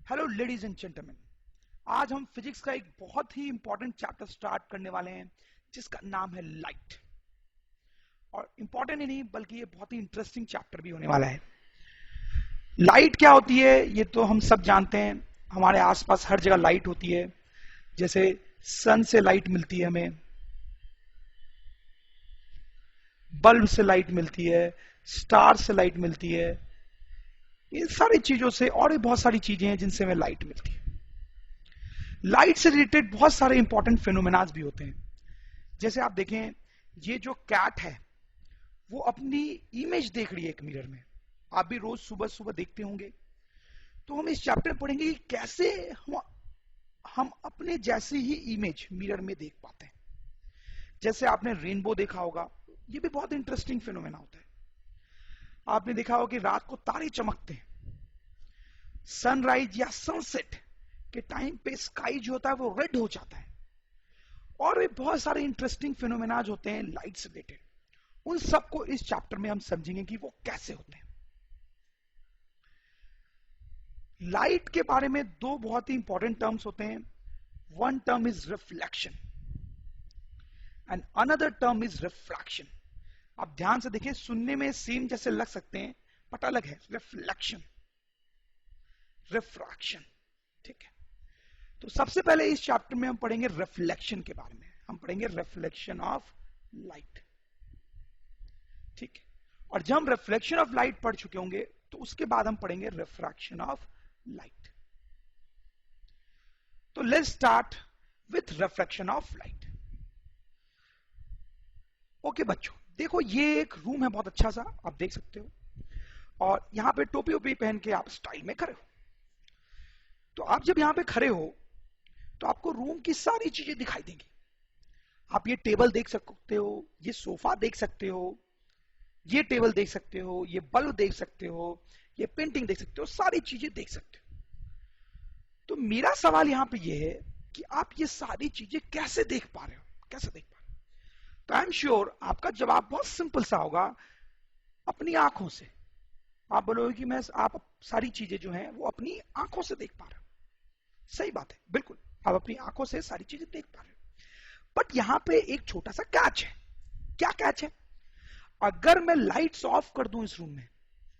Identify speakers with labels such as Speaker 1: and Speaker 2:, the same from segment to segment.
Speaker 1: Hello ladies and gentleman, आज हम physics का एक बहुत ही इंपॉर्टेंट चैप्टर स्टार्ट करने वाले हैं जिसका नाम है लाइट। और इंपॉर्टेंट ही नहीं बल्कि ये बहुत ही इंटरेस्टिंग चैप्टर भी होने वाला है। लाइट क्या होती है ये तो हम सब जानते हैं। हमारे आसपास हर जगह लाइट होती है। जैसे सन से लाइट मिलती है, हमें बल्ब से लाइट मिलती है, स्टार से लाइट मिलती है, इन सारी चीजों से और भी बहुत सारी चीजें हैं जिनसे हमें लाइट मिलती है। लाइट से रिलेटेड बहुत सारे इंपॉर्टेंट फिनोमेनाज भी होते हैं। जैसे आप देखें, ये जो कैट है वो अपनी इमेज देख रही है एक मिरर में। आप भी रोज सुबह सुबह देखते होंगे। तो हम इस चैप्टर में पढ़ेंगे कि कैसे हम अपने जैसी ही इमेज मिरर में देख पाते हैं। जैसे आपने रेनबो देखा होगा, ये भी बहुत इंटरेस्टिंग फिनोमेना होता है। आपने देखा होगा कि रात को तारे चमकते हैं। सनराइज या सनसेट के टाइम पे स्काई जो होता है वो रेड हो जाता है। और भी बहुत सारे इंटरेस्टिंग फिनोमेनाज होते हैं लाइट से रिलेटेड। उन सबको इस चैप्टर में हम समझेंगे कि वो कैसे होते हैं। लाइट के बारे में दो बहुत ही इंपॉर्टेंट टर्म्स होते हैं। One term is reflection and another term is refraction. आप ध्यान से देखिए, सुनने में सेम जैसे लग सकते हैं बट अलग है। रिफ्लेक्शन, रिफ्रैक्शन, ठीक है। तो सबसे पहले इस चैप्टर में हम पढ़ेंगे रिफ्लेक्शन के बारे में। हम पढ़ेंगे रिफ्लेक्शन ऑफ लाइट, ठीक है। और जब हम रिफ्लेक्शन ऑफ लाइट पढ़ चुके होंगे तो उसके बाद हम पढ़ेंगे रिफ्रैक्शन ऑफ लाइट। तो let's start with reflection of light. Okay बच्चों, देखो ये एक रूम है बहुत अच्छा सा, आप देख सकते हो। और यहां पे टोपी ओपी पहन के आप स्टाइल में खड़े हो। तो आप जब यहां पे खड़े हो तो आपको रूम की सारी चीजें दिखाई देंगी। आप ये टेबल देख सकते हो, ये सोफा देख सकते हो, ये टेबल देख सकते हो, ये बल्ब देख सकते हो, ये पेंटिंग देख सकते हो, सारी चीजें देख सकते हो। तो मेरा सवाल यहां पे ये है कि आप ये सारी चीजें कैसे देख पा रहे हो, कैसे देख पा रहे हो? तो आई एम श्योर आपका जवाब बहुत सिंपल सा होगा, अपनी आंखों से। आप बोलोगे कि मैं आप सारी चीजें जो हैं वो अपनी आंखों से देख पा रहे हो। सही बात है, बिल्कुल आप अपनी आंखों से सारी चीजें देख पा रहे हो। बट यहां पे एक छोटा सा कैच है। क्या कैच है? अगर मैं लाइट्स ऑफ कर दूं इस रूम में,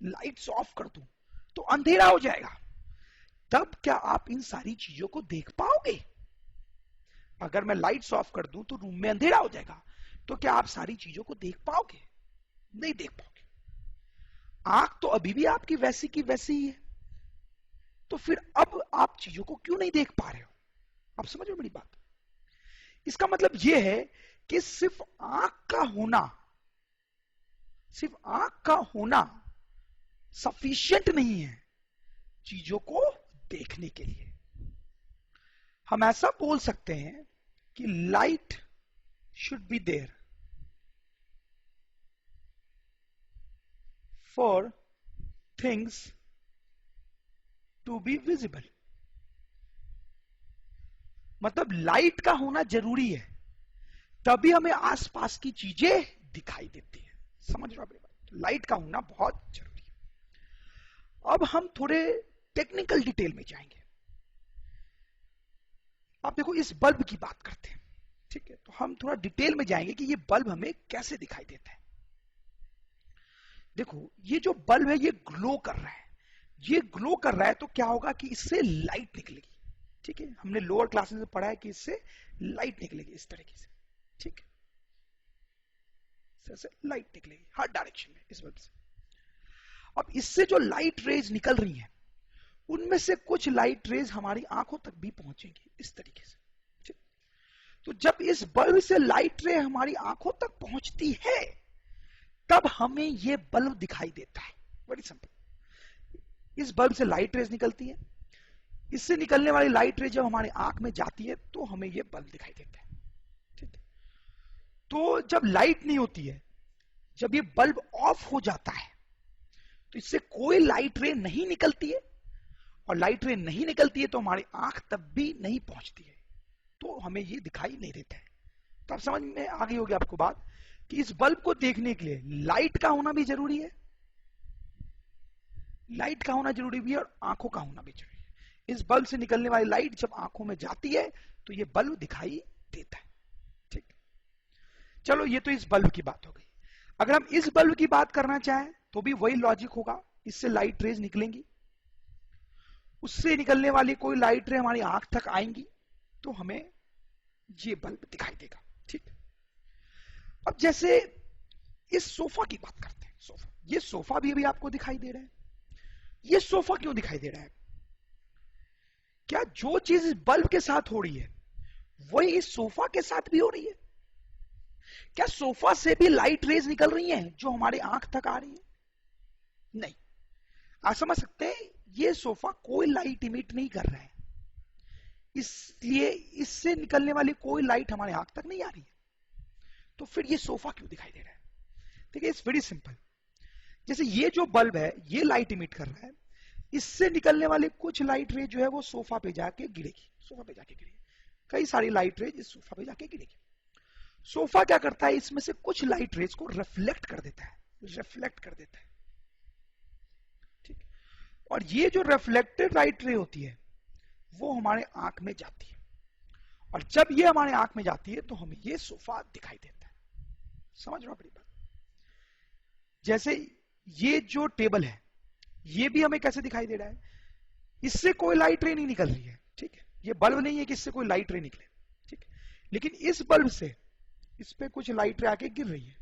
Speaker 1: लाइट्स ऑफ कर दूं तो अंधेरा हो जाएगा। तब क्या आप इन सारी चीजों को देख पाओगे? अगर मैं लाइट्स ऑफ कर दूं तो रूम में अंधेरा हो जाएगा, तो क्या आप सारी चीजों को देख पाओगे? नहीं देख पाओगे। आंख तो अभी भी आपकी वैसी की वैसी ही है। तो फिर अब आप चीजों को क्यों नहीं देख पा रहे हो? आप समझ रहे हो मेरी बात? इसका मतलब यह है कि सिर्फ आंख का होना सफिशिएंट नहीं है चीजों को देखने के लिए। हम ऐसा बोल सकते हैं कि light should be there for things to be visible. मतलब लाइट का होना जरूरी है, तभी हमें आसपास की चीजें दिखाई देती है। समझ रहे हो मेरी बात? लाइट का होना बहुत जरूरी है। अब हम थोड़े टेक्निकल डिटेल में जाएंगे। आप देखो, इस बल्ब की बात करते हैं, ठीक है। तो हम थोड़ा डिटेल में जाएंगे कि ये बल्ब हमें कैसे दिखाई देता है। देखो, ये जो बल्ब है ये ग्लो कर रहा है। ये ग्लो कर रहा है तो क्या होगा कि इससे लाइट निकलेगी, ठीक है। हमने लोअर क्लासेस में पढ़ा है कि इससे लाइट निकलेगी इस तरीके से, ठीक है। से लाइट निकलेगी हर डायरेक्शन में इस बल्ब से। अब इससे जो लाइट रेज निकल रही हैं, उनमें से कुछ लाइट रेज हमारी आंखों तक भी पहुंचेंगी इस तरीके से, ठीक। तो जब इस बल्ब से लाइट रे हमारी आंखों तक पहुंचती है तब हमें यह बल्ब दिखाई देता है। Very simple. इस बल्ब से लाइट रेज निकलती है, इससे निकलने वाली लाइट रे जब हमारी आंख में जाती है तो हमें यह बल्ब दिखाई देता है, ठीक है। तो जब लाइट नहीं होती है, जब ये बल्ब ऑफ हो जाता है, तो इससे कोई लाइट रे नहीं निकलती है। और लाइट रे नहीं निकलती है तो हमारी आंख तब भी नहीं पहुंचती है, तो हमें ये दिखाई नहीं देता है। तो आप समझ में आ गई होगी आपको बात कि इस बल्ब को देखने के लिए लाइट का होना भी जरूरी है, लाइट का होना जरूरी भी है और आंखों का होना भी जरूरी है। इस बल्ब से निकलने वाली लाइट जब आंखों में जाती है तो ये बल्ब दिखाई देता है। ठीक, चलो ये तो इस बल्ब की बात हो गई। अगर हम इस बल्ब की बात करना चाहें तो भी वही लॉजिक होगा, इससे लाइट रेज निकलेंगी, उससे निकलने वाली कोई लाइट रे हमारी आंख तक आएंगी तो हमें ये बल्ब दिखाई देगा। ठीक, अब जैसे इस सोफा की बात करते हैं। सोफा, ये सोफा भी अभी आपको दिखाई दे रहा है। ये सोफा क्यों दिखाई दे रहा है? क्या जो चीज इस बल्ब के साथ हो रही है वही इस सोफा के साथ भी हो रही है? क्या सोफा से भी लाइट रेज निकल रही हैं जो हमारे आंख तक आ रही है? नहीं। आप समझ सकते हैं ये सोफा कोई लाइट इमिट नहीं कर रहा है, इसलिए इससे निकलने वाली कोई लाइट हमारे आंख तक नहीं आ रही है, तो फिर ये सोफा क्यों दिखाई दे रहा है? देखिए इट्स वेरी सिंपल। जैसे ये जो बल्ब है ये लाइट इमिट कर रहा है, इससे निकलने वाली कुछ लाइट रे जो है वो सोफा पे जाके गिरेगी, सोफा पे जाके गिरेगी, कई सारी लाइट रेज इस सोफा पे जाके गिरेगी। सोफा क्या करता है, इसमें से कुछ लाइट रेज को रिफ्लेक्ट कर देता है, रिफ्लेक्ट कर देता है। ठीक, और ये जो रिफ्लेक्टेड लाइट रे होती है वो हमारे आंख में जाती है, और जब ये हमारे आंख में जाती है तो हमें ये सोफा दिखाई देता है। समझ रहे हो अपनी बात? जैसे ये जो टेबल है ये भी हमें कैसे दिखाई दे रहा है, इससे कोई लाइट रे नहीं निकल रही है। ठीक है, ये बल्ब नहीं है कि इससे कोई लाइट रे निकले। ठीक, लेकिन इस बल्ब से इस पे कुछ लाइट रे आके गिर रही है,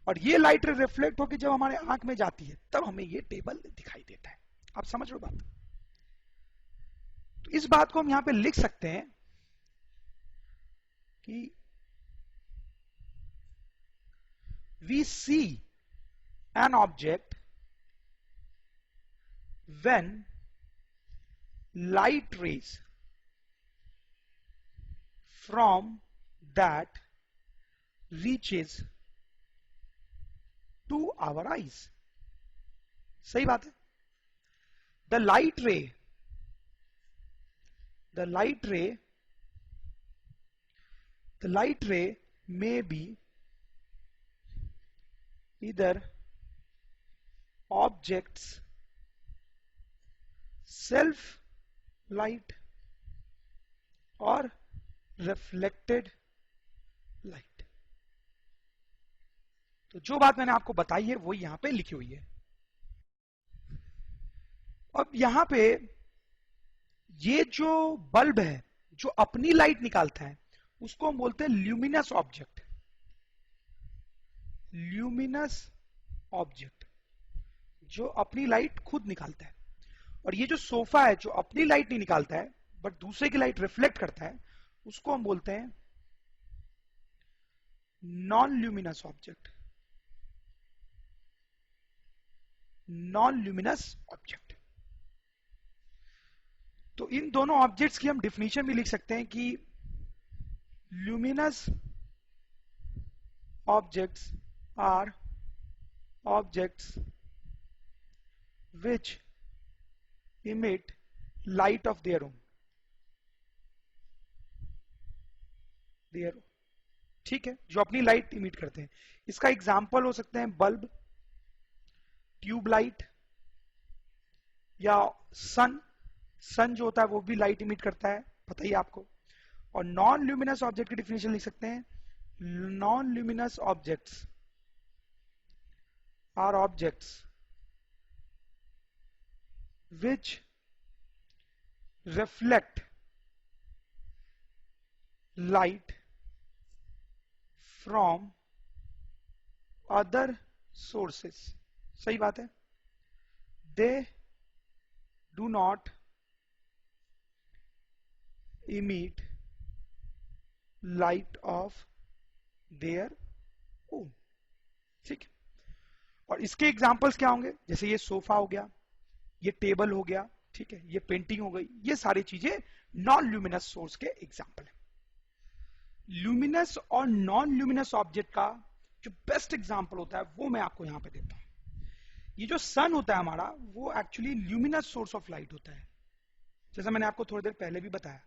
Speaker 1: और ये लाइट रे रिफ्लेक्ट होकर जब हमारे आंख में जाती है तब हमें ये टेबल दिखाई देता है। आप समझ रहे हो बात? तो इस बात को हम यहां पे लिख सकते हैं कि we see an object when light rays from that reaches to our eyes. सही बात है। the light ray may be either objects self light or reflected light। तो जो बात मैंने आपको बताई है वो यहां पे लिखी हुई है। अब यहां पे ये जो बल्ब है जो अपनी लाइट निकालता है उसको हम बोलते हैं ल्यूमिनस ऑब्जेक्ट। ल्यूमिनस ऑब्जेक्ट जो अपनी लाइट खुद निकालता है, और ये जो सोफा है जो अपनी लाइट नहीं निकालता है बट दूसरे की लाइट रिफ्लेक्ट करता है उसको हम बोलते हैं non luminous object. Non luminous object. तो इन दोनों ऑब्जेक्ट्स की हम डिफिनीशन भी लिख सकते हैं कि luminous objects are objects which emit light of their own। ठीक है, जो अपनी लाइट इमिट करते हैं। इसका एग्जाम्पल हो सकते हैं बल्ब, ट्यूबलाइट या सन। सन जो होता है वो भी लाइट इमिट करता है, पता ही आपको। और नॉन ल्यूमिनस ऑब्जेक्ट की डिफिनेशन लिख सकते हैं, non luminous objects are objects which reflect light from other sources। सही बात है। they do not emit light of their own। ठीक है, और इसके एग्जांपल्स क्या होंगे? जैसे ये सोफा हो गया, ये टेबल हो गया, ठीक है, ये पेंटिंग हो गई, ये सारी चीजें नॉन ल्यूमिनस सोर्स के एग्जांपल है। ल्यूमिनस और नॉन ल्यूमिनस ऑब्जेक्ट का जो बेस्ट एग्जांपल होता है वो मैं आपको यहां पे देता हूं। ये जो सन होता है हमारा वो actually luminous source of light होता है, जैसा मैंने आपको थोड़ी देर पहले भी बताया।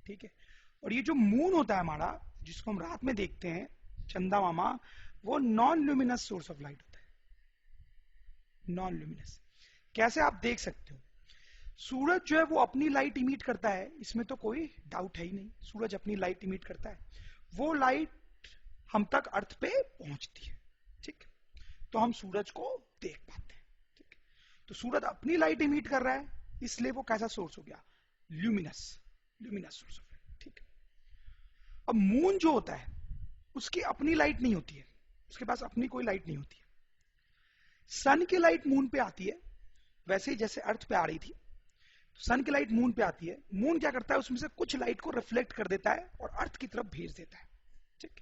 Speaker 1: ठीक है, और ये जो मून होता है हमारा जिसको हम रात में देखते हैं, चंदा मामा, वो non luminous source of light होता है। नॉन ल्यूमिनस कैसे आप देख सकते हो? सूरज जो है वो अपनी लाइट इमिट करता है, इसमें तो कोई डाउट है ही नहीं, सूरज अपनी लाइट इमिट करता है, वो लाइट हम तक अर्थ पे पहुंचती है, ठीक। तो हम सूरज को देख पाते हैं, ठीक। तो सूरज अपनी लाइट इमिट कर रहा है, इसलिए वो कैसा सोर्स हो गया, ल्यूमिनस सोर्स ऑफ लाइट, ठीक। अब मून जो होता है उसकी अपनी लाइट नहीं होती है, उसके पास अपनी कोई लाइट नहीं होती है। सन की लाइट मून पे आती है, वैसे ही जैसे अर्थ पे आ रही थी, तो सन की लाइट मून पे आती है, मून क्या करता है उसमें से कुछ लाइट को रिफ्लेक्ट कर देता है और अर्थ की तरफ भेज देता है, ठीक।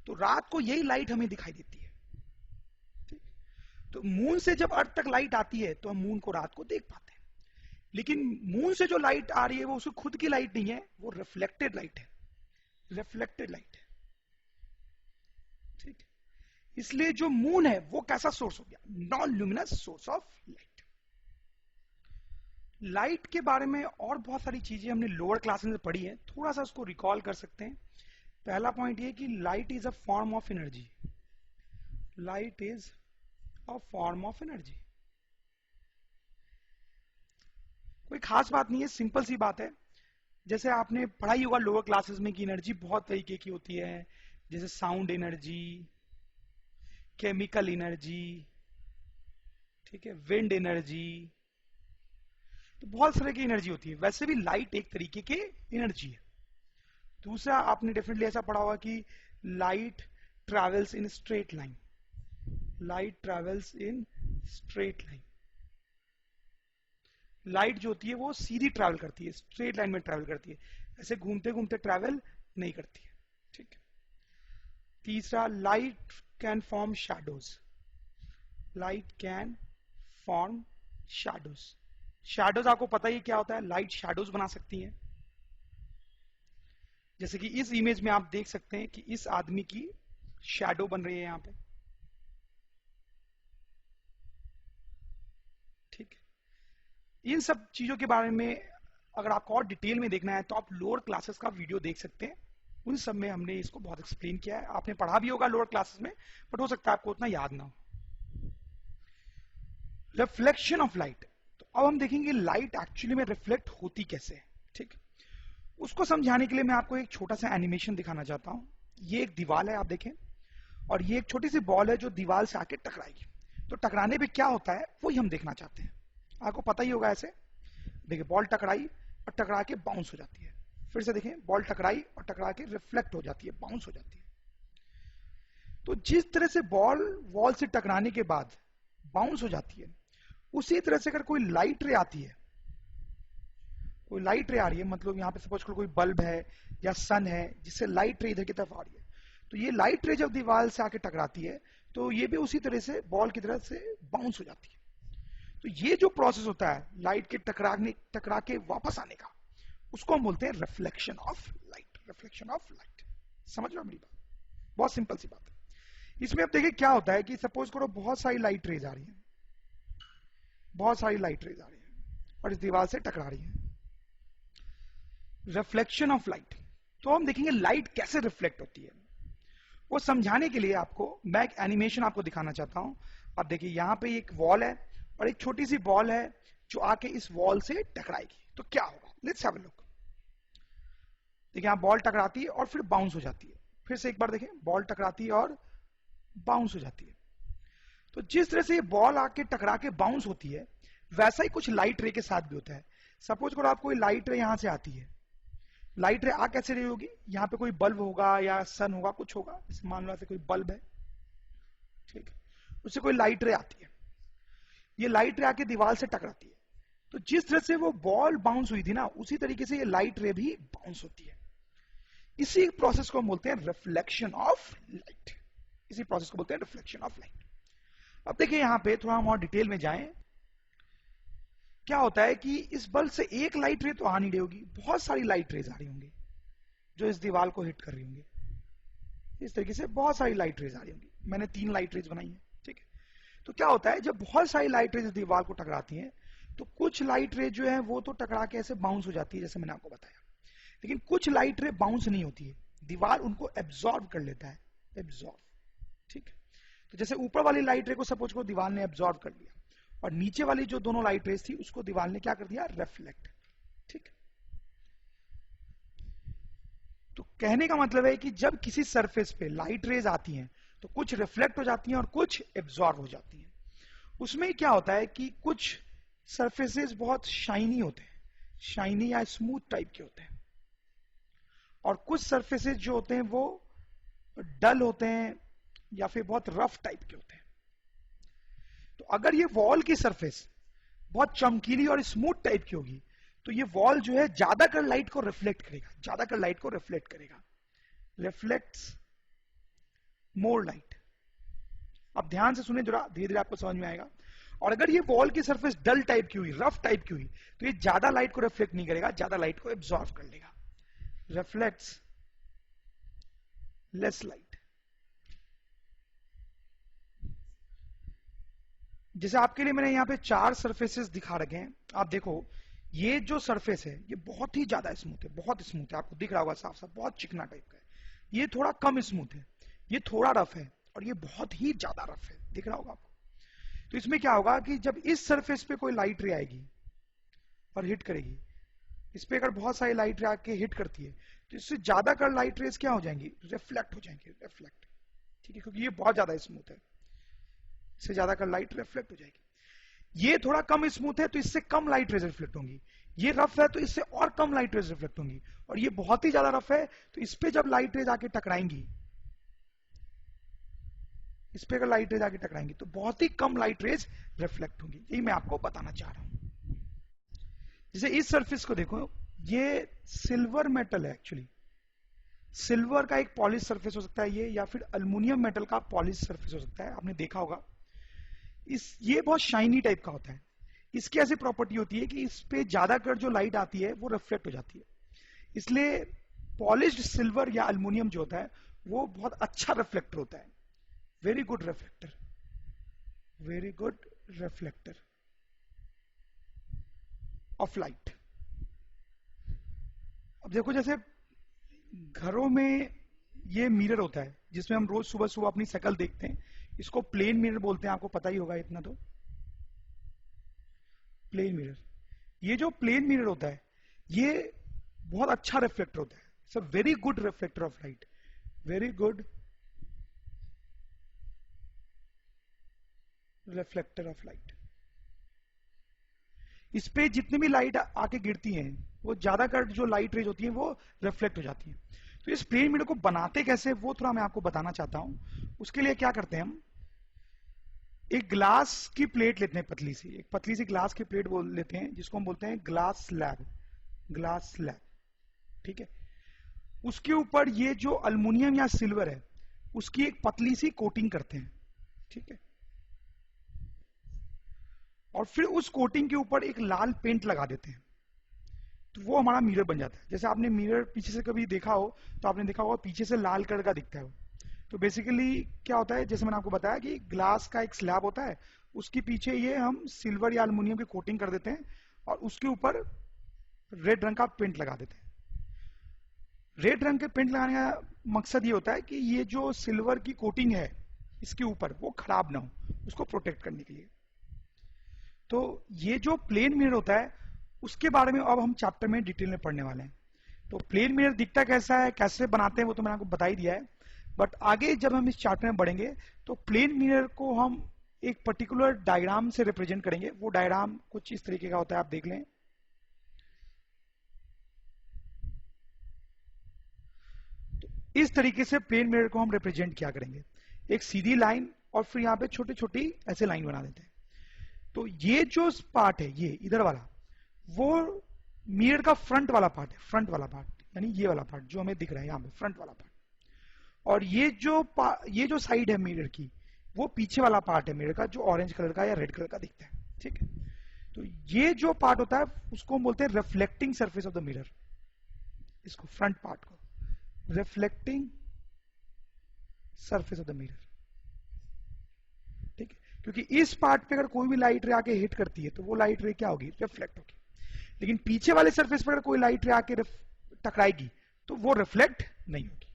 Speaker 1: तो रात को यही लाइट हमें दिखाई देती है, ठीक। तो मून से जब अर्थ तक लाइट आती है तो हम मून को रात को देख पाते हैं, लेकिन मून से जो लाइट आ रही है वो उसकी खुद की लाइट नहीं है, वो रिफ्लेक्टेड लाइट है, रिफ्लेक्टेड लाइट है, ठीक। इसलिए जो मून है वो कैसा सोर्स हो गया, non luminous source of light. Light के बारे में और बहुत सारी चीजें हमने लोअर क्लासेस में पढ़ी है, थोड़ा सा उसको रिकॉल कर सकते हैं। पहला पॉइंट ये कि light is a form of energy, light is a form of energy. कोई खास बात नहीं है, सिंपल सी बात है। जैसे आपने पढ़ाई होगा लोअर क्लासेस में कि एनर्जी बहुत तरीके की होती है, जैसे साउंड एनर्जी, केमिकल एनर्जी, ठीक है, विंड एनर्जी, तो बहुत सारे की एनर्जी होती है। वैसे भी लाइट एक तरीके की एनर्जी है। दूसरा आपने डेफिनेटली ऐसा पढ़ा होगा कि light travels in straight line, light travels in straight line. Light जो होती है वो सीधी ट्रैवल करती है, स्ट्रेट लाइन में ट्रैवल करती है, ऐसे घूमते घूमते ट्रैवल नहीं करती है, ठीक। तीसरा, light can form shadows, light can form shadows. Shadows आपको पता ही क्या होता है, लाइट शैडोज बना सकती है। जैसे कि इस इमेज में आप देख सकते हैं कि इस आदमी की शैडो बन रही है यहां पे, ठीक है। इन सब चीजों के बारे में अगर आपको और डिटेल में देखना है तो आप लोअर क्लासेस का वीडियो देख सकते हैं, उन सब में हमने इसको बहुत एक्सप्लेन किया है। आपने पढ़ा भी होगा लोअर क्लासेस में, बट हो सकता है आपको उतना याद ना हो। रिफ्लेक्शन ऑफ लाइट, तो अब हम देखेंगे लाइट एक्चुअली में रिफ्लेक्ट होती कैसे है, ठीक। उसको समझाने के लिए मैं आपको एक छोटा सा एनिमेशन दिखाना चाहता हूं। ये एक दीवार है, आप देखें, और ये एक छोटी सी बॉल है जो दीवार से आके टकराएगी। तो टकराने पे क्या होता है वही हम देखना चाहते हैं। आपको पता ही होगा, ऐसे देखिए, बॉल टकराई और टकरा के बाउंस हो जाती है। फिर से देखें, बॉल टकराई और टकरा के रिफ्लेक्ट हो जाती है, बाउंस हो जाती है। तो जिस तरह से बॉल वॉल से टकराने के बाद बाउंस हो जाती है, उसी तरह से अगर कोई लाइट रे आती है, कोई लाइट रे आ रही है, मतलब यहां पे सपोज कोई बल्ब है या सन है जिससे लाइट रे इधर की तरफ आ रही है, तो ये लाइट रे जब दीवार से आके टकराती है तो ये भी उसी तरह से बॉल की तरह से बाउंस हो जाती है। तो ये जो प्रोसेस होता है लाइट के टकरा के वापस आने का, उसको हम बोलते हैं reflection of light, reflection of light. समझ लो मेरी बात, बहुत सिंपल सी बात है। इसमें अब देखिए क्या होता है कि सपोज करो बहुत सारी लाइट रेज आ रही है, बहुत सारी लाइट रेज आ रही है और इस दीवार से टकरा रही है, रिफ्लेक्शन ऑफ लाइट। तो हम देखेंगे लाइट कैसे रिफ्लेक्ट होती है, वो समझाने के लिए आपको मैं एक एनिमेशन आपको दिखाना चाहता हूं। अब देखिए, यहां पे एक वॉल है और एक छोटी सी बॉल है जो आके इस वॉल से टकराएगी, तो क्या होगा, लेट्स हैव अ लुक। देखिए, यहां बॉल टकराती है और फिर बाउंस हो जाती है। फिर से एक बार देखें, बॉल टकराती है और बाउंस हो जाती है। तो जिस तरह से ये बॉल आके टकरा के बाउंस होती है, वैसा ही कुछ लाइट रे के साथ भी होता है। सपोज करो आपको लाइट रे यहां से आती है, लाइट रे आ कैसे रही होगी, यहां पे कोई बल्ब होगा या सन होगा, कुछ होगा, जैसे मान लो ऐसे कोई बल्ब है, ठीक, उससे कोई लाइट रे आती है, ये लाइट रे आके दीवार से टकराती है। तो जिस तरह से वो बॉल बाउंस हुई थी ना, उसी तरीके से ये लाइट रे भी बाउंस होती है। इसी प्रोसेस को हम बोलते हैं रिफ्लेक्शन ऑफ लाइट, इसी प्रोसेस को बोलते हैं रिफ्लेक्शन ऑफ लाइट। अब देखिए, यहां पे थोड़ा हम और डिटेल में जाएं। क्या होता है कि इस बल्ब से एक लाइट रे तो आ नहीं रही होगी, बहुत सारी लाइट रेज आ रही होंगी जो इस दीवार को हिट कर रही होंगी। इस तरीके से बहुत सारी लाइट रेज आ रही होंगी, मैंने 3 लाइट रेज बनाई है, ठीक है। तो क्या होता है, जब बहुत सारी लाइट रेज दीवार को टकराती हैं, तो कुछ लाइट रे जो है वो तो टकरा के ऐसे बाउंस हो जाती है, जैसे मैंने आपको बताया, लेकिन कुछ लाइट रे बाउंस नहीं होती है, दीवार उनको एब्जॉर्ब कर लेता है, एब्जॉर्ब, ठीक है। तो जैसे ऊपर वाली लाइट रे को सपोज को दीवार ने एब्जॉर्ब कर लिया, और नीचे वाली जो दोनों लाइट रेज थी उसको दीवार ने क्या कर दिया, रिफ्लेक्ट। ठीक, तो कहने का मतलब है कि जब किसी सरफेस पे लाइट रेज आती हैं तो कुछ रिफ्लेक्ट हो जाती हैं और कुछ एब्जॉर्ब हो जाती हैं। उसमें क्या होता है कि कुछ सरफेसेस बहुत शाइनी होते हैं, शाइनी या स्मूथ टाइप के होते हैं, और कुछ सरफेसेस जो होते हैं वो डल होते हैं या फिर बहुत रफ टाइप के होते हैं। तो अगर ये वॉल की सरफेस बहुत चमकीली और स्मूथ टाइप की होगी तो ये वॉल जो है ज्यादातर लाइट को रिफ्लेक्ट करेगा, ज्यादातर लाइट को रिफ्लेक्ट करेगा, रिफ्लेक्ट्स मोर लाइट। अब ध्यान से सुने, जरा धीरे धीरे आपको समझ में आएगा। और अगर ये वॉल की सरफेस डल टाइप की हुई, रफ टाइप की हुई, तो ये ज्यादा लाइट को रिफ्लेक्ट नहीं करेगा, ज्यादा लाइट को एब्जॉर्ब कर लेगा, रिफ्लेक्ट्स लेस लाइट। जैसे आपके लिए मैंने यहां पे 4 सरफेसेस दिखा रखे हैं। आप देखो, ये जो सरफेस है ये बहुत ही ज्यादा स्मूथ है, बहुत स्मूथ है, आपको दिख रहा होगा साफ साफ, बहुत चिकना टाइप का है। ये थोड़ा कम स्मूथ है, ये थोड़ा रफ है, और ये बहुत ही ज्यादा रफ है, दिख रहा होगा आपको। तो इसमें क्या होगा कि जब इस सरफेस पे कोई लाइट रे आएगी और हिट करेगी, इस पे अगर बहुत सारी लाइट रे आके हिट करती है तो इससे ज्यादा कर लाइट रेस क्या हो जाएंगी, रिफ्लेक्ट हो जाएंगे, रिफ्लेक्ट। ठीक है, क्योंकि ये बहुत ज्यादा स्मूथ है, इससे ज्यादा कर लाइट रिफ्लेक्ट हो जाएगी। ये थोड़ा कम स्मूथ है तो इससे कम लाइट रेज रिफ्लेक्ट होंगी, ये रफ है तो इससे और कम लाइट रेज रिफ्लेक्ट होंगी, और ये बहुत ही ज्यादा रफ है तो इस पे जब लाइट रेज आके टकराएंगी, इस पे अगर लाइट रेज आके टकराएंगी तो बहुत ही कम लाइट रेज रिफ्लेक्ट होंगी। यही मैं आपको बताना चाह रहा हूं। जैसे इस सरफेस को देखो, ये सिल्वर मेटल है एक्चुअली, सिल्वर का एक पॉलिश सरफेस हो सकता है ये, या फिर अल्युमिनियम मेटल का पॉलिश सरफेस हो सकता है, आपने देखा होगा। ये बहुत शाइनी टाइप का होता है। इसकी ऐसी प्रॉपर्टी होती है कि इस पे ज्यादातर जो लाइट आती है वो रिफ्लेक्ट हो जाती है, इसलिए पॉलिश्ड सिल्वर या अल्युमिनियम जो होता है वो बहुत अच्छा रिफ्लेक्टर होता है, very good reflector, very good reflector of light. अब देखो, जैसे घरों में ये मिरर होता है जिसमें हम रोज सुबह सुबह अपनी शक्ल देखते हैं, इसको प्लेन मिरर बोलते हैं, आपको पता ही होगा इतना तो। प्लेन मिरर, ये जो प्लेन मिरर होता है ये बहुत अच्छा रिफ्लेक्टर होता है, it's a very good reflector of light, very good reflector of light. इस पे जितनी भी लाइट आके गिरती हैं वो ज्यादातर जो लाइट रेज होती है वो रिफ्लेक्ट हो जाती है। तो इस प्लेन मिरर को बनाते कैसे वो थोड़ा मैं आपको बताना चाहता हूं। उसके लिए क्या करते हैं, हम एक ग्लास की प्लेट लेते हैं, पतली सी, एक पतली सी ग्लास की प्लेट बोल लेते हैं जिसको हम बोलते हैं ग्लास स्लैब, ग्लास स्लैब। ठीक है, उसके ऊपर ये जो अल्युमिनियम या सिल्वर है उसकी एक पतली सी कोटिंग करते हैं। ठीक है, और फिर उस कोटिंग के ऊपर एक लाल पेंट लगा देते हैं, तो वो हमारा मिरर बन जाता है। जैसे आपने मिरर पीछे से कभी देखा हो तो आपने देखा होगा पीछे से लाल कलर का दिखता है वो। तो बेसिकली क्या होता है, जैसे मैंने आपको बताया कि ग्लास का एक स्लैब होता है, उसके पीछे ये हम सिल्वर या अल्युमिनियम की कोटिंग कर देते हैं और उसके ऊपर रेड रंग का पेंट लगा देते हैं। रेड रंग के पेंट लगाने का मकसद ये होता है कि ये जो सिल्वर की कोटिंग है इसके ऊपर वो खराब ना हो, उसको प्रोटेक्ट करने के लिए। तो ये जो प्लेन मिरर होता है उसके बारे में अब हम चैप्टर में डिटेल में पढ़ने वाले हैं। तो प्लेन मिरर दिखता कैसा है, कैसे बनाते हैं, वो तो मैंने आपको बता ही दिया है। बट आगे जब हम इस चैप्टर में बढ़ेंगे तो प्लेन मिरर को हम एक पर्टिकुलर डायग्राम से रिप्रेजेंट करेंगे। वो डायग्राम कुछ इस तरीके का होता है, आप देख लें। तो इस तरीके से प्लेन मिरर को हम रिप्रेजेंट किया करेंगे, एक सीधी लाइन और फिर यहाँ पे छोटी छोटी ऐसे लाइन बना देते हैं। तो ये जो पार्ट है, ये इधर वाला, वो मिरर का फ्रंट वाला पार्ट है, फ्रंट वाला पार्ट यानी ये वाला पार्ट जो हमें दिख रहा है यहाँ पे, फ्रंट वाला पार्ट। और ये जो साइड है मिरर की, वो पीछे वाला पार्ट है मिरर का, जो ऑरेंज कलर का या रेड कलर का दिखता है। ठीक है, तो ये जो पार्ट होता है उसको हम बोलते हैं reflecting surface of the mirror, इसको फ्रंट पार्ट को reflecting surface of the mirror. ठीक है, क्योंकि इस पार्ट पे अगर कोई भी लाइट रे आके हिट करती है तो वो लाइट रे क्या होगी, रिफ्लेक्ट होगी। लेकिन पीछे वाले सरफेस पर अगर कोई लाइट रे आके टकराएगी तो वो रिफ्लेक्ट नहीं होगी।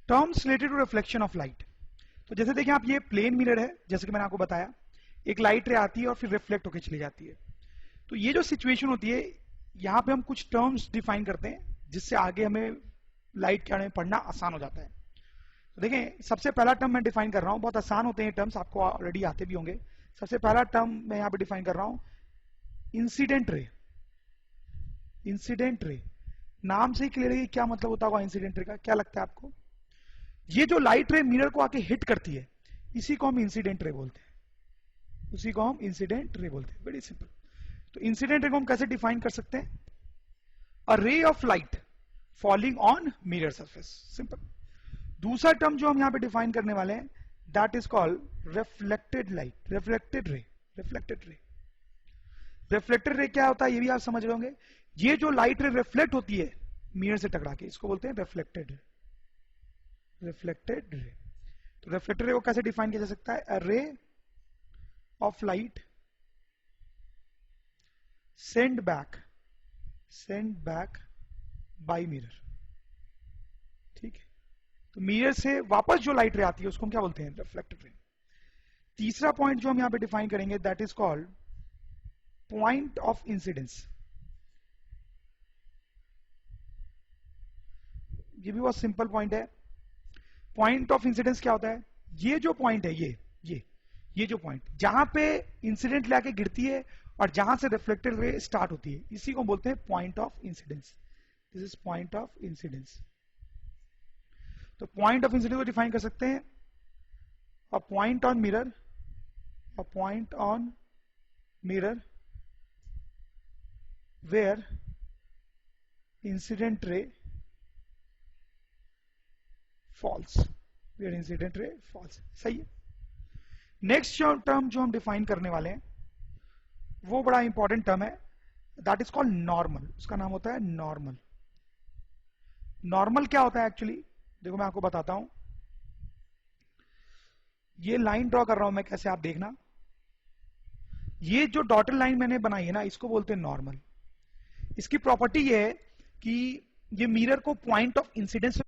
Speaker 1: Terms related to reflection of light. तो जैसे देखिए आप, ये प्लेन मिरर है जैसे कि मैंने आपको बताया, एक लाइट रे आती है और फिर रिफ्लेक्ट होकर चली जाती है। तो ये जो सिचुएशन होती है, यहाँ पे हम कुछ टर्म्स डिफाइन करते हैं जिससे आगे हमें लाइट के बारे में पढ़ना आसान हो जाता है। तो देखें, सबसे पहला टर्म मैं डिफाइन कर रहा हूँ, बहुत आसान होते हैं टर्म्स, आपको ऑलरेडी आते भी होंगे। सबसे पहला टर्म मैं यहाँ पे डिफाइन कर रहा हूँ, इंसिडेंट रे। इंसिडेंट रे, नाम से ही क्लियर है कि क्या मतलब होता होगा इंसिडेंट रे का, क्या लगता है आपको? ये जो लाइट रे मिरर को आके हिट करती है, इसी को हम इंसिडेंट रे बोलते हैं, उसी को हम इंसिडेंट रे बोलते हैं। Very simple. तो इंसिडेंट रे को हम कैसे डिफाइन कर सकते हैं? A ray of light falling on mirror surface, simple. दूसरा टर्म जो हम यहां पे डिफाइन करने वाले हैं, that is called reflected light, reflected ray. Reflected ray, reflected ray क्या होता है ये भी आप समझ रहे होंगे। ये जो लाइट रे रिफ्लेक्ट होती है मिरर से टकरा के, इसको बोलते हैं रिफ्लेक्टेड रे। रिफ्लेक्टेड रे। तो रिफ्लेक्टेड रे को कैसे डिफाइन किया जा सकता है? A ray of light send back by mirror. ठीक है, तो मिरर से वापस जो लाइट रे आती है उसको हम क्या बोलते हैं? Reflected ray. तीसरा पॉइंट जो हम यहां पे डिफाइन करेंगे, that is called point of incidence. ये भी बहुत सिंपल पॉइंट है। पॉइंट ऑफ इंसिडेंस क्या होता है? ये जो पॉइंट है, ये जो पॉइंट जहां पे इंसिडेंट लाके गिरती है और जहां से रिफ्लेक्टेड रे स्टार्ट होती है, इसी को बोलते हैं point of incidence. This is point of incidence. तो पॉइंट ऑफ इंसिडेंस को डिफाइन कर सकते हैं, a point on mirror, a point on mirror where incident ray falls, where incident ray falls. सही है। नेक्स्ट जो टर्म जो हम डिफाइन करने वाले हैं वो बड़ा इंपॉर्टेंट टर्म है, दैट इज कॉल्ड नॉर्मल। उसका नाम होता है नॉर्मल। नॉर्मल क्या होता है एक्चुअली? देखो मैं आपको बताता हूं, ये लाइन ड्रॉ कर रहा हूं मैं, कैसे आप देखना। ये जो डॉटेड लाइन मैंने बनाई है ना, इसको बोलते हैं नॉर्मल। इसकी प्रॉपर्टी ये है कि ये मिरर को पॉइंट ऑफ इंसिडेंस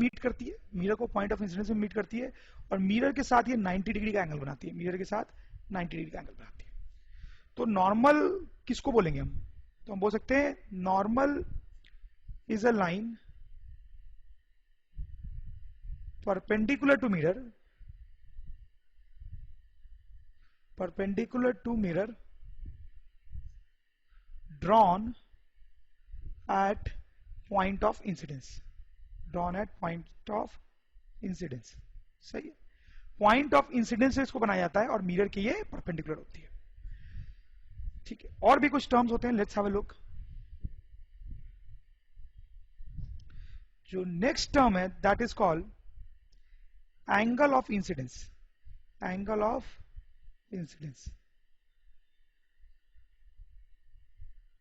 Speaker 1: मीट करती है, मिरर को पॉइंट ऑफ इंसिडेंस में मीट करती है, और मिरर के साथ ये 90 डिग्री का एंगल बनाती है, मिरर के साथ 90 डिग्री का एंगल बनाती है। तो नॉर्मल किसको बोलेंगे हम? तो हम बोल सकते हैं normal is a line perpendicular to mirror, perpendicular to mirror drawn at point of incidence, drawn at point of incidence। सही है, पॉइंट ऑफ इंसिडेंस से इसको बनाया जाता है और मिरर की ये परपेंडिकुलर होती है। ठीक है, और भी कुछ टर्म्स होते हैं, लेट्स हैव अ लुक। जो नेक्स्ट टर्म है that is called angle of incidence, angle of incidence.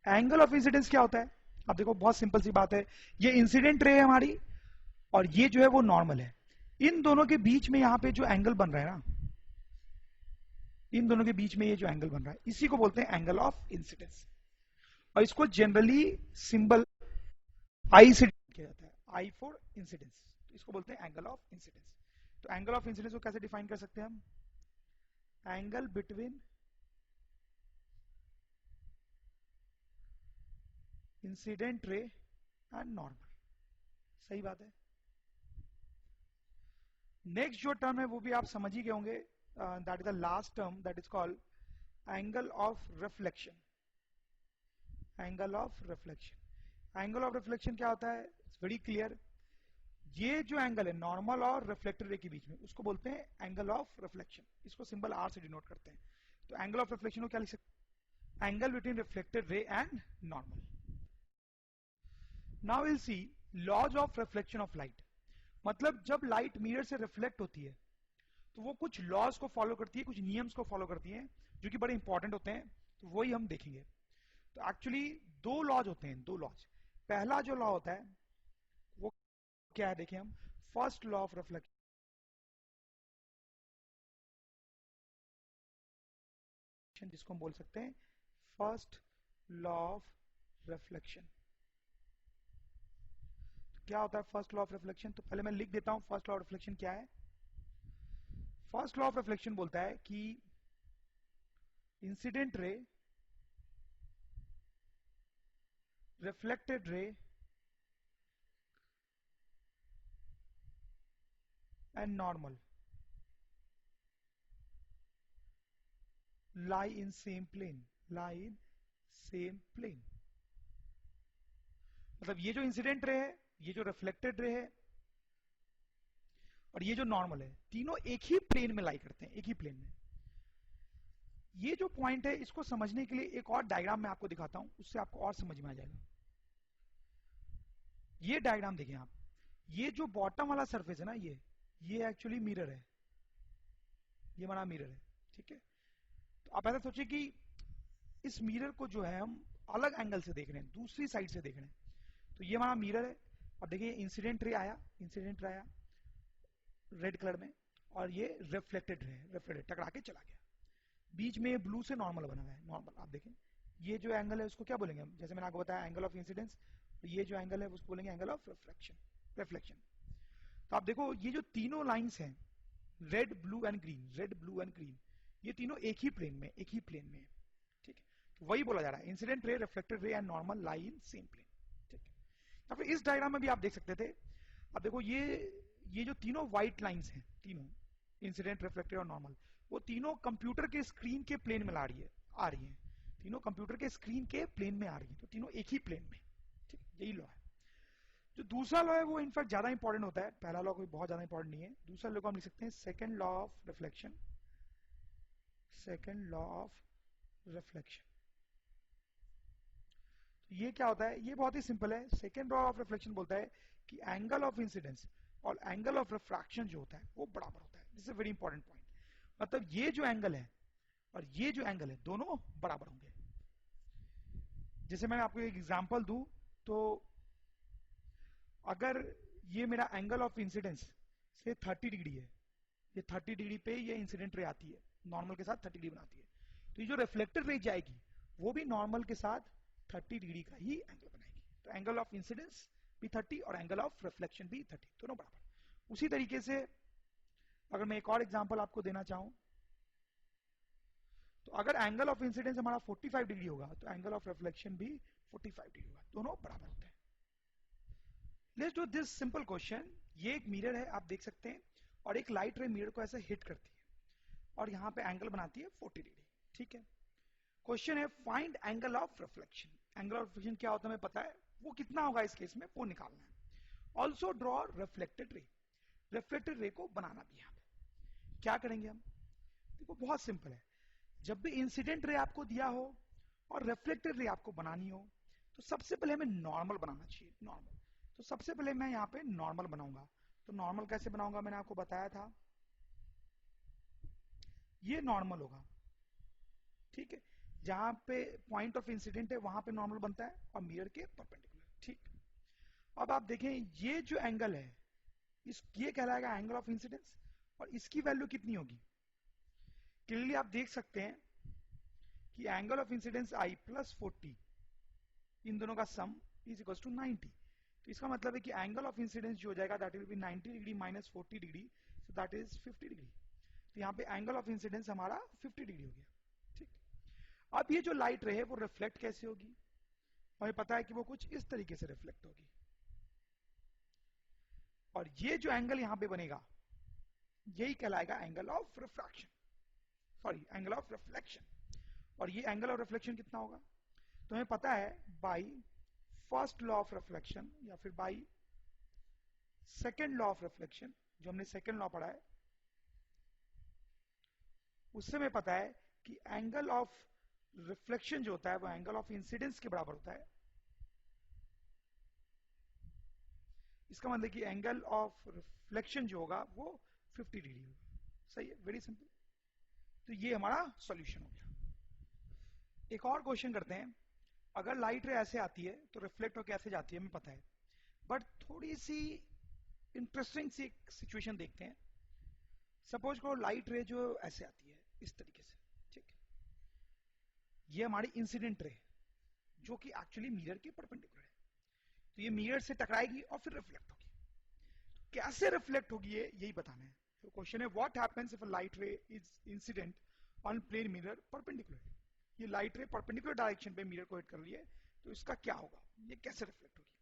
Speaker 1: Angle of incidence क्या होता है? अब देखो बहुत सिंपल सी बात है, ये इंसिडेंट रे है हमारी और ये जो है वो नॉर्मल है। इन दोनों के बीच में यहां पे जो एंगल बन रहा है ना, इन दोनों के बीच में ये जो एंगल बन रहा है इसी को बोलते हैं एंगल ऑफ इंसिडेंस। और इसको जनरली सिंबल आई से किया जाता है, आई फॉर इंसिडेंस, तो इसको बोलते हैं एंगल ऑफ इंसिडेंस। तो एंगल ऑफ इंसिडेंस को कैसे डिफाइन कर सकते हैं हम? Angle between incident ray and normal. सही बात है। नेक्स्ट जो टर्म है वो भी आप समझ ही गए होंगे, that is the last term, that is called angle of reflection. Angle of reflection, angle of reflection क्या होता है? It's very clear. ये जो एंगल है नॉर्मल और रिफ्लेक्टेड रे के बीच में, उसको बोलते हैं एंगल ऑफ रिफ्लेक्शन। इसको सिंबल आर से डिनोट करते हैं। तो एंगल ऑफ रिफ्लेक्शन को क्या लिख सकते हैं? Angle between reflected ray and normal. Now will see laws of reflection of light. मतलब जब लाइट मिरर से रिफ्लेक्ट होती है तो वो कुछ लॉज को फॉलो करती है, कुछ नियम्स को फॉलो करती है जो कि बड़े इंपॉर्टेंट होते हैं, तो वही हम देखेंगे। तो एक्चुअली दो लॉज होते हैं, दो लॉज। पहला जो लॉ होता है वो क्या है, देखिए हम, फर्स्ट लॉ ऑफ रिफ्लेक्शन, जिसको हम बोल सकते हैं फर्स्ट लॉ ऑफ रिफ्लेक्शन। क्या होता है फर्स्ट लॉ ऑफ रिफ्लेक्शन? तो पहले मैं लिख देता हूं फर्स्ट लॉ ऑफ रिफ्लेक्शन क्या है। फर्स्ट लॉ ऑफ रिफ्लेक्शन बोलता है कि incident ray, reflected ray and normal lie in same plane, lie in same plane। मतलब ये जो इंसिडेंट रे है, ये जो रिफ्लेक्टेड रे है और ये जो नॉर्मल है, तीनों एक ही प्लेन में लाई करते हैं, एक ही प्लेन में। ये जो पॉइंट है इसको समझने के लिए एक और डायग्राम मैं आपको दिखाता हूं, उससे आपको और समझ में आ जाएगा। ये डायग्राम देखिए आप, ये जो बॉटम वाला सरफेस है ना, ये एक्चुअली मिरर है, ये हमारा मिरर है। ठीक है, तो आप ऐसा सोचिए कि इस मिरर को जो है हम अलग एंगल से देख रहे हैं, दूसरी साइड से देख रहे हैं। तो ये हमारा मिरर है, अब देखिए इंसिडेंट रे आया, इंसिडेंट रे आया रेड कलर में, और ये रिफ्लेक्टेड रे, रिफ्लेक्टेड टकरा के चला गया। बीच में ब्लू से नॉर्मल बना हुआ है, नॉर्मल। आप देखें ये जो एंगल है उसको क्या बोलेंगे हम? जैसे मैंने आपको बताया एंगल ऑफ इंसिडेंस, तो ये जो एंगल है उसको बोलेंगे एंगल ऑफ रिफ्लेक्शन, रिफ्लेक्शन। तो आप देखो ये जो तीनों लाइंस हैं, red blue and green, red blue and green, ये तीनों एक ही प्लेन में, एक ही प्लेन में है। ठीक है, तो वही बोला जा रहा है incident ray, reflected ray and normal lie in same plane. ठीक है, या फिर इस डायग्राम में भी आप देख सकते थे। अब देखो ये जो तीनों व्हाइट लाइंस हैं, तीनों इंसिडेंट, रिफ्लेक्टेड और नॉर्मल, वो तीनों कंप्यूटर के स्क्रीन के प्लेन में आ रही है, तीनों कंप्यूटर के स्क्रीन के प्लेन में आ रही है, तो तीनों एक ही प्लेन में। ठीक, यही लॉ है। जो दूसरा लॉ है वो इनफैक्ट ज्यादा इंपॉर्टेंट होता है, पहला लॉ कोई बहुत ज्यादा इंपॉर्टेंट नहीं है। दूसरा लॉ को हम लिख सकते हैं second law of reflection, second law of reflection. ये क्या होता है? ये बहुत ही सिंपल है। सेकंड लॉ ऑफ रिफ्लेक्शन बोलता है कि एंगल ऑफ इंसिडेंस और एंगल ऑफ रिफ्रैक्शन जो होता है वो बराबर होता है। This is a very important point. मतलब ये जो एंगल है और ये जो एंगल है दोनों बराबर होंगे। जैसे मैं आपको एक एग्जांपल दूं तो अगर ये मेरा एंगल ऑफ इंसिडेंस से 30 डिग्री है, ये 30 डिग्री पे ये इंसिडेंट रे आती है, नॉर्मल के साथ 30 डिग्री बनाती है, तो ये जो रिफ्लेक्टेड रे जाएगी वो भी नॉर्मल के साथ 30 डिग्री का ही एंगल बनाएगी। तो एंगल ऑफ इंसिडेंस भी 30 और एंगल ऑफ रिफ्लेक्शन भी 30, दोनों बराबर। उसी तरीके से अगर मैं एक और एग्जांपल आपको देना चाहूं, तो अगर एंगल ऑफ इंसिडेंस हमारा 45 डिग्री होगा तो एंगल ऑफ रिफ्लेक्शन भी 45 डिग्री होगा, दोनों बराबर होते हैं। Let's do this simple question. ये एक मिरर है, आप देख सकते हैं, और एक लाइट रे मिरर को ऐसे हिट करती है और यहां पे एंगल बनाती है 40 डिग्री, ठीक है। क्वेश्चन है find angle of reflection. Angle of reflection क्या होता है हमें पता है, वो कितना होगा इस केस में वो निकालना है। Also draw reflected ray, reflected रे को बनाना भी। यहां पे क्या करेंगे हम, देखो बहुत सिंपल है। जब भी इंसिडेंट रे आपको दिया हो और रिफ्लेक्टेड रे आपको बनानी हो तो सबसे पहले हमें नॉर्मल बनाना चाहिए, नॉर्मल। तो सबसे पहले मैं यहां पे नॉर्मल बनाऊंगा। तो नॉर्मल कैसे बनाऊंगा मैंने आपको बताया था, ये नॉर्मल होगा, ठीक है। जहां पे पॉइंट ऑफ इंसिडेंट है वहां पे नॉर्मल बनता है और मिरर के परपेंडिकुलर, ठीक। अब आप देखें ये जो एंगल है ये कहलाएगा एंगल ऑफ इंसिडेंस, और इसकी वैल्यू कितनी होगी। क्लियरली आप देख सकते हैं कि angle of incidence I plus 40, इन दोनों का सम इज इक्वल टू 90। तो इसका मतलब है कि एंगल ऑफ इंसिडेंस जो हो जाएगा that will be 90 degree minus 40 degree, so that is 50 degree. तो यहाँ पे एंगल ऑफ इंसिडेंस हमारा 50 डिग्री हो गया, ठीक। अब ये जो लाइट रे है वो रिफ्लेक्ट कैसे होगी, हमें पता है कि वो कुछ इस तरीके से रिफ्लेक्ट होगी, और ये जो एंगल यहां पे बनेगा यही कहलाएगा angle of refraction, sorry angle of reflection. और ये एंगल ऑफ रिफ्लेक्शन कितना होगा, तो हमें पता है by first law of reflection या फिर by second law of reflection, जो हमने सेकेंड लॉ पढ़ा है उससे हमें पता है कि एंगल ऑफ रिफ्लेक्शन जो होता है वो एंगल ऑफ इंसिडेंस के बराबर होता है। इसका मतलब कि एंगल ऑफ रिफ्लेक्शन जो होगा वो 50 डिग्री होगा, सही है, वेरी सिंपल। तो ये हमारा सॉल्यूशन हो गया। एक और क्वेश्चन करते हैं। अगर लाइट रे ऐसे आती है तो रिफ्लेक्ट होकर ऐसे जाती है हमें पता है, बट थोड़ी सी इंटरेस्टिंग सी सिचुएशन देखते हैं। सपोज करो लाइट रे जो ऐसे आती है इस तरीके से, ठीक है। ये हमारी इंसिडेंट रे जो कि एक्चुअली मिरर के परपेंडिकुलर है, तो ये मिरर से टकराएगी और फिर रिफ्लेक्ट होगी। कैसे रिफ्लेक्ट होगी ये यही बताना है। तो क्वेश्चन है what happens if a light ray is incident on plane mirror perpendicular. ये लाइट रे परपेंडिकुलर डायरेक्शन पे मिरर को हिट कर लिए, तो इसका क्या होगा, ये कैसे रिफ्लेक्ट होगी,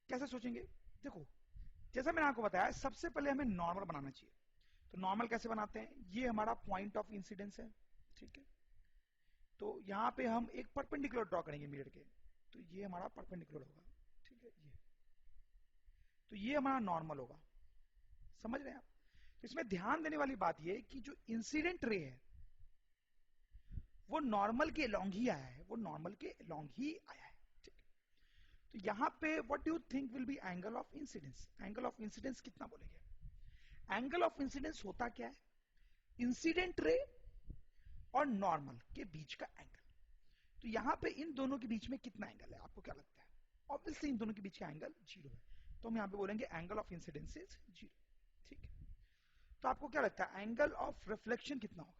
Speaker 1: कैसे सोचेंगे। देखो जैसा मैंने आपको बताया सबसे पहले हमें नॉर्मल बनाना चाहिए। तो नॉर्मल कैसे बनाते हैं, ये हमारा पॉइंट ऑफ इंसिडेंस है, ठीक है। तो यहां पे हम एक परपेंडिकुलर ड्रॉ करेंगे मिरर के, तो ये हमारा परपेंडिकुलर होगा, ठीक है। ये तो ये हमारा नॉर्मल होगा, समझ रहे हैं आप। तो इसमें ध्यान देने वाली बात ये है कि जो इंसिडेंट रे है वो नॉर्मल के अलोंग ही आया है, वो नॉर्मल के अलोंग ही आया है, ठीक है। तो यहां पे what do you think will be angle of incidence. Angle of incidence कितना बोलेंगे। एंगल ऑफ इंसिडेंस होता क्या है, इंसिडेंट रे और नॉर्मल के बीच का एंगल। तो यहां पे इन दोनों के बीच में कितना एंगल है, आपको क्या लगता है। ऑब्वियसली इन दोनों के बीच का एंगल 0 है, तो हम यहां पे बोलेंगे एंगल ऑफ इंसिडेंस इज 0, ठीक है। तो आपको क्या लगता है एंगल ऑफ रिफ्लेक्शन कितना होगा।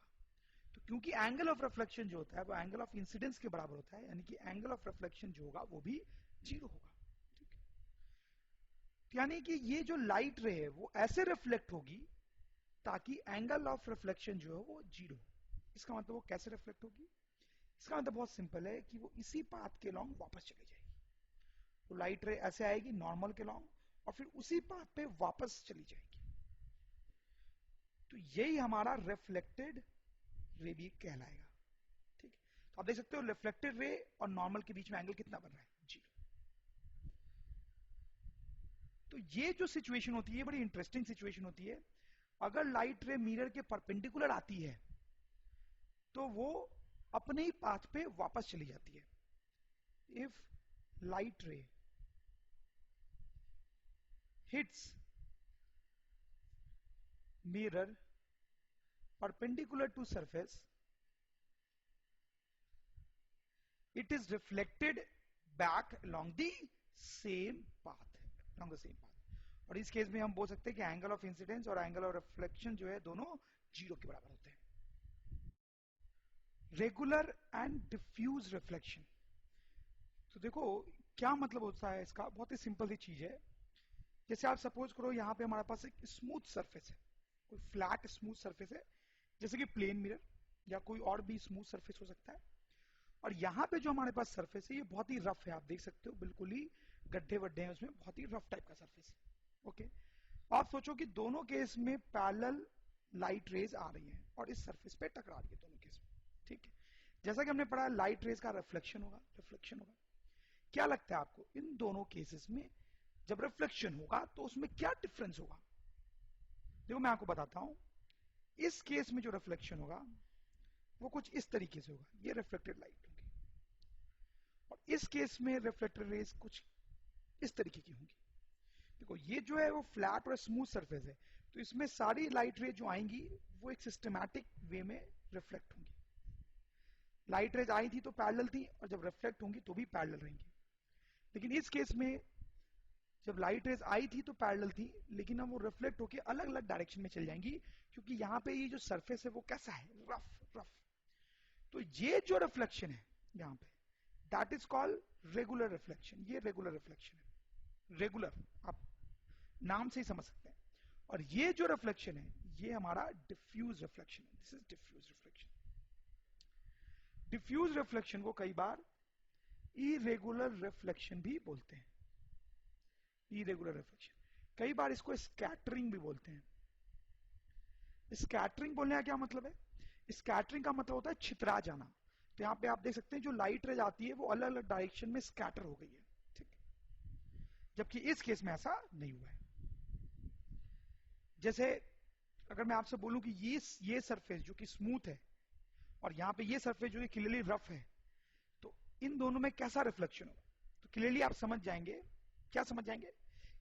Speaker 1: तो क्योंकि एंगल ऑफ रिफ्लेक्शन जो होता है वो एंगल ऑफ इंसिडेंस के बराबर होता है, यानी कि एंगल ऑफ रिफ्लेक्शन जो होगा वो भी 0 होगा, ठीक है। तो यानी कि ये जो लाइट रे है वो ऐसे रिफ्लेक्ट होगी ताकि एंगल ऑफ रिफ्लेक्शन जो है वो 0 हो। इसका मतलब वो कैसे रिफ्लेक्ट होगी, इसका मतलब बहुत सिंपल है कि वो इसी पाथ के लॉन्ग वापस चली जाएगी। तो लाइट रे ऐसे आएगी नॉर्मल के लॉन्ग और फिर उसी पाथ पे वापस चली जाएगी। तो यही हमारा रिफ्लेक्टेड रे भी कहलाएगा, ठीक है। तो आप देख सकते हो रिफ्लेक्टेड रे और नॉर्मल के बीच में एंगल कितना बन रहा है, 0। तो ये जो सिचुएशन होती है बड़ी इंटरेस्टिंग सिचुएशन होती है। अगर लाइट रे मिरर के परपेंडिकुलर आती है तो वो अपने ही पाथ पे वापस चली जाती है। इफ लाइट रे hits mirror perpendicular to surface, it is reflected back along the same path, along the same path। और इस केस में हम बोल सकते हैं कि एंगल ऑफ इंसिडेंस और एंगल ऑफ रिफ्लेक्शन जो है दोनों 0 के बराबर होते हैं। Regular and diffuse reflection. तो देखो क्या मतलब होता है इसका? बहुत ही सिंपल सी चीज है। जैसे आप सपोज करो यहाँ पे हमारे पास एक स्मूथ सरफेस है, कोई फ्लैट स्मूथ सरफेस है, जैसे कि प्लेन मिरर या कोई और भी स्मूथ सरफेस हो सकता है। और यहाँ पे जो हमारे पास सरफेस है ये बहुत ही रफ है, आप देख सकते हो बिल्कुल ही गड्ढे वड्ढे हैं उसमें, बहुत ही रफ टाइप का सरफेस है। ओके, आप सोचो कि दोनों केस में पैरेलल लाइट रेज आ रही है और इस सरफेस पे टकरा रही है दोनों केस में। ठीक है, जैसा कि हमने पढ़ा लाइट रेज का रिफ्लेक्शन होगा, रिफ्लेक्शन होगा। क्या लगता है आपको इन दोनों केसेस में जब रिफ्लेक्शन होगा तो उसमें क्या डिफरेंस होगा? देखो मैं आपको बताता हूं, इस केस में जो रिफ्लेक्शन होगा वो कुछ इस तरीके से होगा, ये रिफ्लेक्टेड लाइट होगी, और इस केस में रिफ्लेक्टेड रेज कुछ इस तरीके की होंगी। देखो ये जो है वो फ्लैट और स्मूथ सरफेस है, तो इसमें सारी लाइट रे जो आएंगी वो एक सिस्टमैटिक वे में रिफ्लेक्ट होंगी। लाइट रेज आई थी तो पैरेलल थी, और जब रिफ्लेक्ट होंगी तो भी पैरेलल रहेंगी। लेकिन इस केस में जब लाइट रेज आई थी तो पैरेलल थी, लेकिन अब वो रिफ्लेक्ट होकर अलग अलग डायरेक्शन में चल जाएंगी, क्योंकि यहाँ पे ये जो सरफेस है वो कैसा है, रफ रफ। तो ये जो रिफ्लेक्शन है यहाँ पे, that is called regular reflection. ये रेगुलर रिफ्लेक्शन है, रेगुलर आप नाम से ही समझ सकते हैं। और ये जो रिफ्लेक्शन है ये हमारा डिफ्यूज रिफ्लेक्शन है, this is diffuse reflection. Diffuse reflection को कई बार इरेगुलर रिफ्लेक्शन भी बोलते हैं, इरेगुलर रिफ्लेक्शन। कई बार इसको स्कैटरिंग भी बोलते हैं। स्कैटरिंग बोलने का क्या मतलब है? स्कैटरिंग का मतलब होता है छितरा जाना। तो यहां पे आप देख सकते हैं जो लाइट रेज आती है वो अलग अलग डायरेक्शन में स्कैटर हो गई है, ठीक, जबकि इस केस में ऐसा नहीं हुआ है। जैसे अगर मैं आपसे बोलूं कि ये सरफेस जो कि स्मूथ है और यहां पे ये सरफेस जो कि क्लियरली रफ है, तो इन दोनों में कैसा रिफ्लेक्शन होगा? तो क्लियरली आप समझ जाएंगे, क्या समझ जाएंगे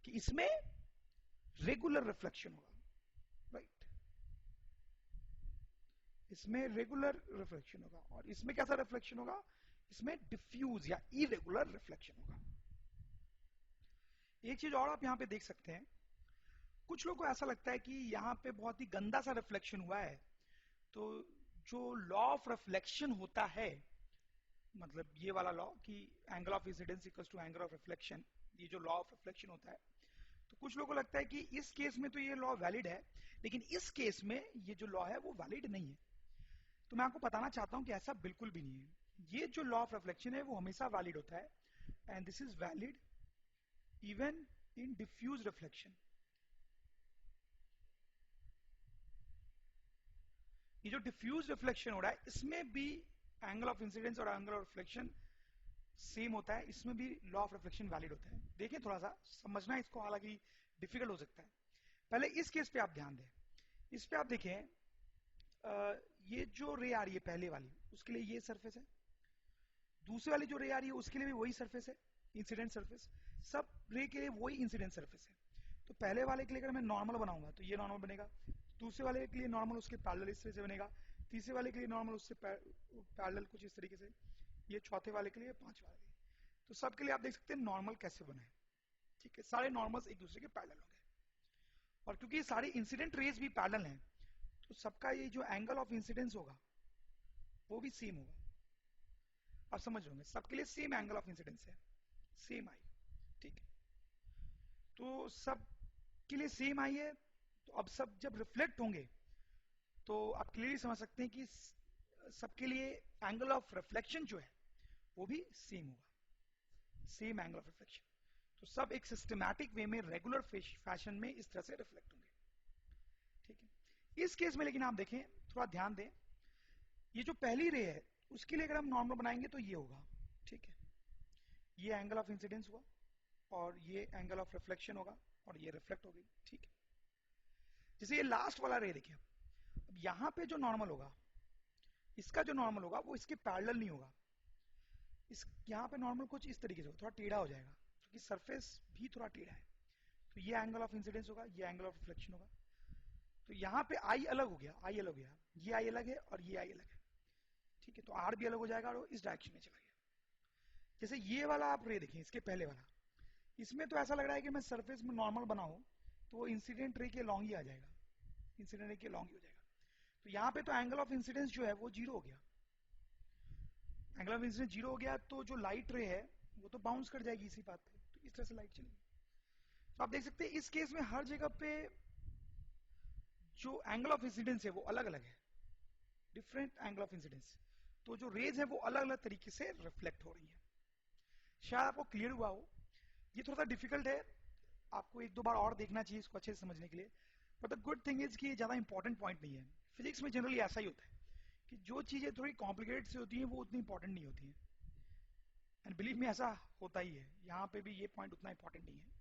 Speaker 1: कि इसमें रेगुलर रिफ्लेक्शन होगा, राइट, इसमें रेगुलर रिफ्लेक्शन होगा। और इसमें कैसा रिफ्लेक्शन होगा? इसमें डिफ्यूज या इरेगुलर रिफ्लेक्शन होगा। एक चीज और आप यहां पे देख सकते हैं, कुछ लोगों को ऐसा लगता है कि यहां पे बहुत ही गंदा सा रिफ्लेक्शन हुआ है, तो जो लॉ ऑफ रिफ्लेक्शन होता है, मतलब ये वाला लॉ कि angle of incidence equals to angle of reflection, ये जो लॉ ऑफ रिफ्लेक्शन होता है, तो कुछ लोगों को लगता है कि इस केस में तो ये लॉ वैलिड है, लेकिन इस केस में ये जो लॉ है वो वैलिड नहीं है। तो मैं आपको बताना चाहता हूं कि ऐसा बिल्कुल भी नहीं है। ये जो लॉ ऑफ रिफ्लेक्शन है वो हमेशा वैलिड होता है, and this is valid even in diffuse reflection. ये जो डिफ्यूज रिफ्लेक्शन हो रहा है इसमें भी एंगल ऑफ इंसिडेंस और एंगल ऑफ रिफ्लेक्शन सेम होता है, इसमें भी लॉ ऑफ रिफ्लेक्शन वैलिड होता है। देखिए थोड़ा सा समझना इसको, हालांकि डिफिकल्ट हो सकता है। पहले इस केस पे आप ध्यान दें, इस पे आप देखें, ये जो रे आ रही है पहले वाली, उसके लिए ये सरफेस है, दूसरी वाली जो रे आ रही है उसके लिए भी वही सरफेस है, इंसिडेंट सरफेस। सब रे के लिए वही इंसिडेंट सरफेस है। तो पहले वाले के लिए अगर मैं नॉर्मल बनाऊंगा तो ये नॉर्मल बनेगा, दूसरे वाले के लिए नॉर्मल उसके पैरेलल इस तरह से बनेगा, तीसरे वाले के लिए नॉर्मल उससे पैरेलल कुछ इस तरीके से, ये चौथे वाले के लिए, पांचवे वाले के लिए। तो सबके लिए आप देख सकते हैं नॉर्मल कैसे बना है, ठीक है, सारे नॉर्मल्स एक दूसरे के पैरेलल होंगे। और क्योंकि ये सारे इंसिडेंट रेज भी पैरेलल हैं, तो सबका ये जो एंगल ऑफ इंसिडेंस होगा वो भी सेम होगा। आप समझ रहे होंगे, सबके लिए सेम एंगल ऑफ इंसिडेंस है, सेम आई, ठीक है। तो सब के लिए सेम आई है, तो अब सब जब रिफ्लेक्ट होंगे तो आप क्लियरली समझ सकते हैं कि सबके लिए एंगल ऑफ रिफ्लेक्शन जो है वो भी सेम होगा, सेम एंगल ऑफ रिफ्लेक्शन। तो सब एक सिस्टमैटिक वे में रेगुलर फैशन में इस तरह से रिफ्लेक्ट होंगे, ठीक है। इस केस में लेकिन आप देखें, थोड़ा ध्यान दें, ये जो पहली रे है उसके लिए अगर हम नॉर्मल बनाएंगे तो ये होगा, ठीक है, ये एंगल ऑफ इंसिडेंस हुआ और ये एंगल ऑफ रिफ्लेक्शन होगा और ये रिफ्लेक्ट हो गई, ठीक है। जैसे ये लास्ट वाला रे देखिए, अब यहां पे जो नॉर्मल होगा, इसका जो नॉर्मल होगा वो इसके पैरेलल नहीं होगा, इस यहां पे नॉर्मल कुछ इस तरीके से होगा, थोड़ा टेढ़ा हो जाएगा क्योंकि सरफेस भी थोड़ा टेढ़ा है। तो ये एंगल ऑफ इंसिडेंस होगा, ये एंगल ऑफ रिफ्लेक्शन होगा। तो यहां पे आई अलग हो गया, आई अलग हो गया, ये आई अलग है और ये आई अलग है, ठीक है। तो आर भी अलग हो जाएगा और इस डायरेक्शन में चला गया। जैसे ये वाला आप रे देखें, इसके पहले वाला, इसमें तो ऐसा लग रहा है कि मैं सरफेस में नॉर्मल बनाऊं तो वो इंसिडेंट रे के लॉन्ग ही आ जाएगा, इंसिडेंट रे के लॉन्ग ही हो जाएगा। तो यहां पे तो एंगल ऑफ इंसिडेंस जो है वो जीरो हो गया, एंगल ऑफ इंसिडेंस जीरो हो गया, तो जो लाइट रे है वो तो बाउंस कर जाएगी इसी बात पे, तो इस तरह से लाइट चलेगी। तो आप देख सकते हैं इस केस में हर जगह पे जो एंगल ऑफ इंसिडेंस है वो अलग अलग है, डिफरेंट एंगल ऑफ इंसिडेंस। तो जो रेज है वो अलग अलग तरीके से रिफ्लेक्ट हो रही है। शायद आपको क्लियर हुआ हो। ये थोड़ा सा डिफिकल्ट है, आपको एक दो बार और देखना चाहिए इसको अच्छे से समझने के लिए। But the good thing is कि ज्यादा इंपॉर्टेंट पॉइंट नहीं है। फिजिक्स में जनरली ऐसा ही होता है कि जो चीजें थोड़ी कॉम्प्लिकेटेड से होती हैं वो उतनी इंपॉर्टेंट नहीं होती हैं। एंड बिलीव में ऐसा होता ही है, यहाँ पे भी ये पॉइंट उतना इंपॉर्टेंट नहीं है।